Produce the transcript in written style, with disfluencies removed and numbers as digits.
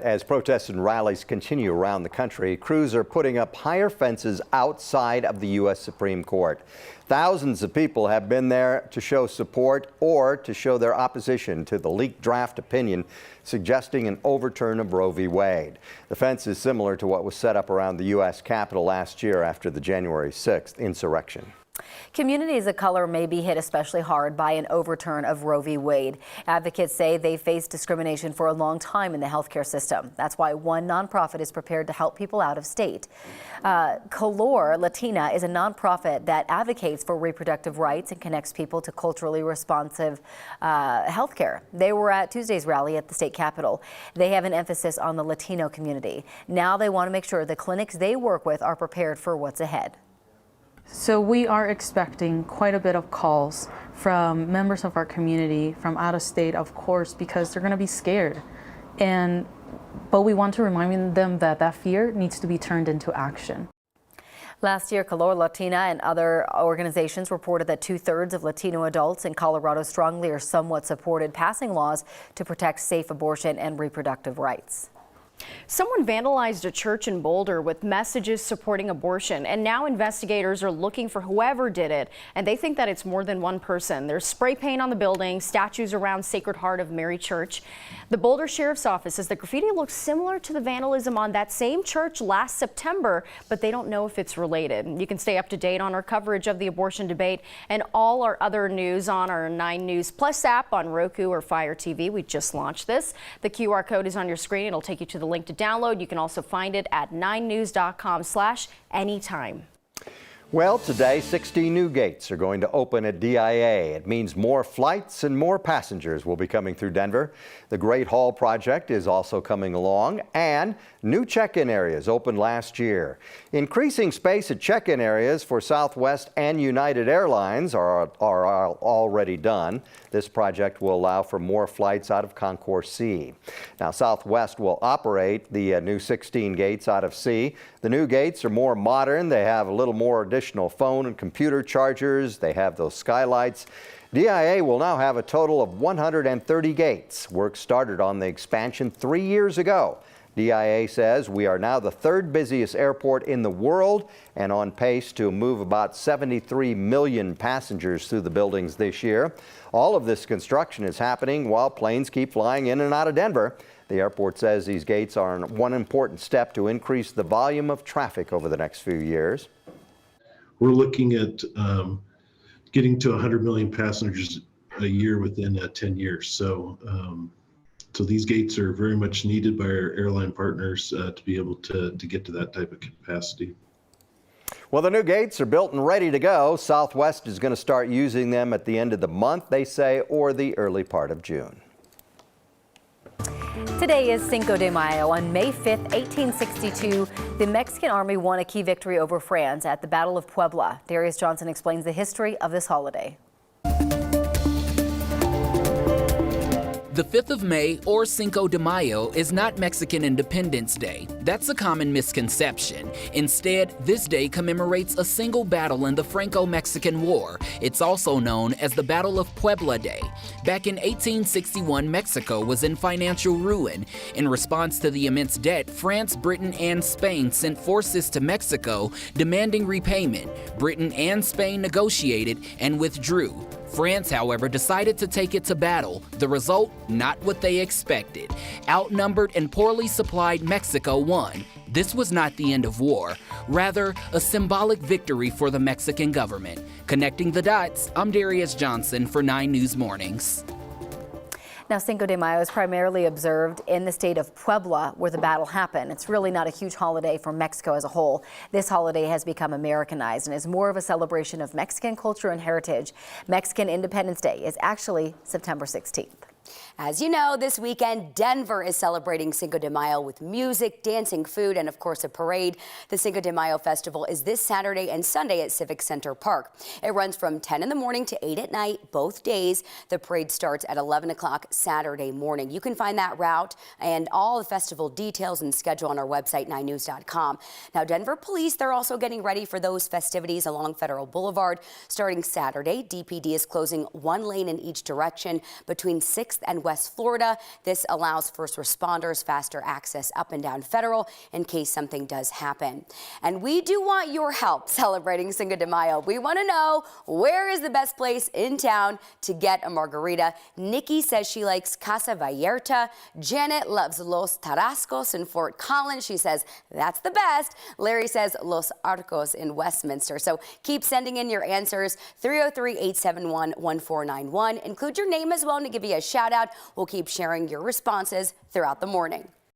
As protests and rallies continue around the country, crews are putting up higher fences outside of the U.S. Supreme Court. Thousands of people have been there to show support or to show their opposition to the leaked draft opinion suggesting an overturn of Roe v. Wade. The fence is similar to what was set up around the U.S. Capitol last year after the January 6th insurrection. Communities of color may be hit especially hard by an overturn of Roe v. Wade. Advocates say they faced discrimination for a long time in the healthcare system. That's why one nonprofit is prepared to help people out of state. KUSA Latina is a nonprofit that advocates for reproductive rights and connects people to culturally responsive healthcare. They were at Tuesday's rally at the state capitol. They have an emphasis on the Latino community. Now they want to make sure the clinics they work with are prepared for what's ahead. So we are expecting quite a bit of calls from members of our community from out of state, of course, because they're going to be scared. But we want to remind them that that fear needs to be turned into action. Last year, KUSA Latina and other organizations reported that 2/3 of Latino adults in Colorado strongly or somewhat supported passing laws to protect safe abortion and reproductive rights. Someone vandalized a church in Boulder with messages supporting abortion, and now investigators are looking for whoever did it, and they think that it's more than one person. There's spray paint on the building, statues around Sacred Heart of Mary Church. The Boulder Sheriff's Office says the graffiti looks similar to the vandalism on that same church last September, but they don't know if it's related. You can stay up to date on our coverage of the abortion debate and all our other news on our 9 News Plus app on Roku or Fire TV. We just launched this. The QR code is on your screen. It'll take you to the link to download. You can also find it at 9news.com/anytime. Well, today 60 new gates are going to open at DIA. It means more flights and more passengers will be coming through Denver. The Great Hall project is also coming along, and new check-in areas opened last year. Increasing space at check-in areas for Southwest and United Airlines are already done. This project will allow for more flights out of Concourse C. Now, Southwest will operate the new 16 gates out of C. The new gates are more modern. They have a little more additional phone and computer chargers. They have those skylights. DIA will now have a total of 130 gates. Work started on the expansion 3 years ago. DIA says we are now the 3rd busiest airport in the world and on pace to move about 73 million passengers through the buildings this year. All of this construction is happening while planes keep flying in and out of Denver. The airport says these gates are one important step to increase the volume of traffic over the next few years. We're looking at getting to 100 million passengers a year within 10 years. So these gates are very much needed by our airline partners to be able to get to that type of capacity. Well, the new gates are built and ready to go. Southwest is going to start using them at the end of the month, they say, or the early part of June. Today is Cinco de Mayo. On May 5th, 1862, the Mexican army won a key victory over France at the Battle of Puebla. Darius Johnson explains the history of this holiday. The 5th of May, or Cinco de Mayo, is not Mexican Independence Day. That's a common misconception. Instead, this day commemorates a single battle in the Franco-Mexican War. It's also known as the Battle of Puebla Day. Back in 1861, Mexico was in financial ruin. In response to the immense debt, France, Britain, and Spain sent forces to Mexico demanding repayment. Britain and Spain negotiated and withdrew. France, however, decided to take it to battle. The result, not what they expected. Outnumbered and poorly supplied, Mexico won. This was not the end of war, rather a symbolic victory for the Mexican government. Connecting the dots, I'm Darius Johnson for 9 News Mornings. Now, Cinco de Mayo is primarily observed in the state of Puebla, where the battle happened. It's really not a huge holiday for Mexico as a whole. This holiday has become Americanized and is more of a celebration of Mexican culture and heritage. Mexican Independence Day is actually September 16th. As you know, this weekend, Denver is celebrating Cinco de Mayo with music, dancing, food, and of course a parade. The Cinco de Mayo festival is this Saturday and Sunday at Civic Center Park. It runs from 10 in the morning to 8 at night, both days. The parade starts at 11 o'clock Saturday morning. You can find that route and all the festival details and schedule on our website, 9news.com. Now, Denver police, they're also getting ready for those festivities along Federal Boulevard. Starting Saturday, DPD is closing one lane in each direction between 6th 6th and West Florida. This allows first responders faster access up and down Federal in case something does happen. And we do want your help celebrating Cinco de Mayo. We want to know, where is the best place in town to get a margarita? Nikki says she likes Casa Vallarta. Janet loves Los Tarascos in Fort Collins. She says that's the best. Larry says Los Arcos in Westminster. So keep sending in your answers. 303-871-1491. Include your name as well to give you a shout out. We'll keep sharing your responses throughout the morning.